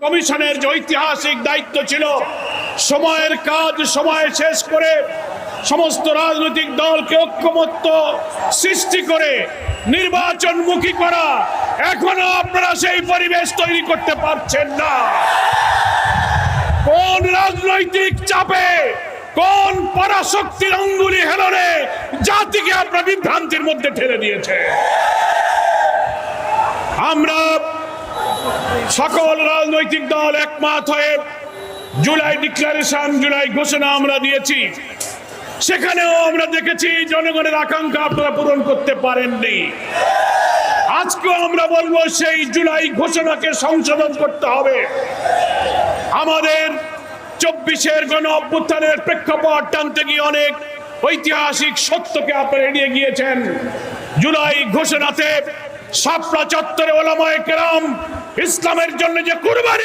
কমিশনের যে ঐতিহাসিক দায়িত্ব ছিল সময়ের কাজ সময়ে শেষ করে সমস্ত রাজনৈতিক দলকে ঐক্যমত্য সৃষ্টি করে নির্বাচনমুখী করা, এখনো আপনারা সেই পরিবেশ তৈরি করতে পারছেন না। কোন রাজনৈতিক চাপে, কোন পরাশক্তির অঙ্গুলি হেলনে জাতিকে আপনারা বিভ্রান্তির মধ্যে ঠেলে দিয়েছে? আমরা সকল রাজনৈতিক দল একমত হয়ে জুলাই ডিক্লারেশন, জুলাই ঘোষণা আমরা দিয়েছি। সেখানেও আমরা দেখেছি জনগণের আকাঙ্ক্ষা আপনারা পূরণ করতে পারেননি। আজকেও আমরা বলবো সেই জুলাই ঘোষণাকে সংশোধন করতে হবে। আমাদের 24-এর গণ অভ্যুত্থানের প্রেক্ষাপট টানতে গিয়ে অনেক ঐতিহাসিক সত্যকে আপনারা এড়িয়ে গিয়েছেন। জুলাই ঘোষণাতে শাপলা চত্বরে ওলামায়ে কেরাম ইসলামের জন্য যে কুরবানি